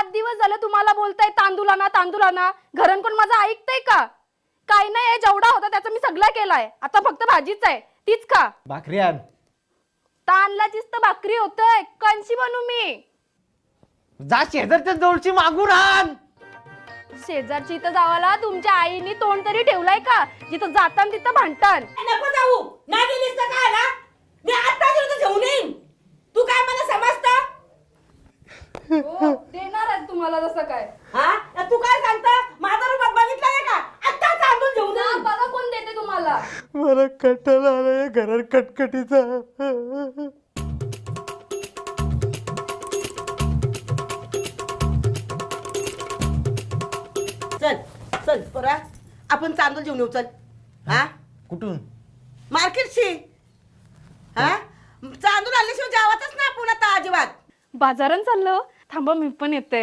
7 दिवस झाले तुम्हाला बोलताय तांदूळ आणा घरन कोण माझं ऐकतंय का? काय नाही, जेवढा होता त्याचा मी सगळा केलाय, आता फक्त भाजीच आहे, तीच खा. भाकरी आण. तांदळाचीच तर भाकरी होतंय, कंची बनू मी? जा शेजारच्या जवळची मागून आण. शेजारची इथं जावाला तुमच्या आईनी तोंड तरी ठेवलाय का? जिथं जातान तिथं भांडतान. नको जाऊ, नाही गेलीस तर काय आला? मी आता गेलो तर घेऊन येईन. तू काय मला समजतं? देणार आहे तुम्हाला जसं काय. हा, तू काय सांगता? माझा रूपात बघितलाय का? आता तांदूळ घेऊन ना, येईन. बघा कोण देते तुम्हाला. मला कंटाळा आलाय घरात कटकटीचा. चल चल पोरा, आपण तांदूळ घेऊन येऊ. चल. हा, कुठून? मार्केटशी. हा, तांदूळ आल्याशिवाय जेवतच ना आपण आता अजिबात. बाजारात चाललं, थांबा मी पण येते.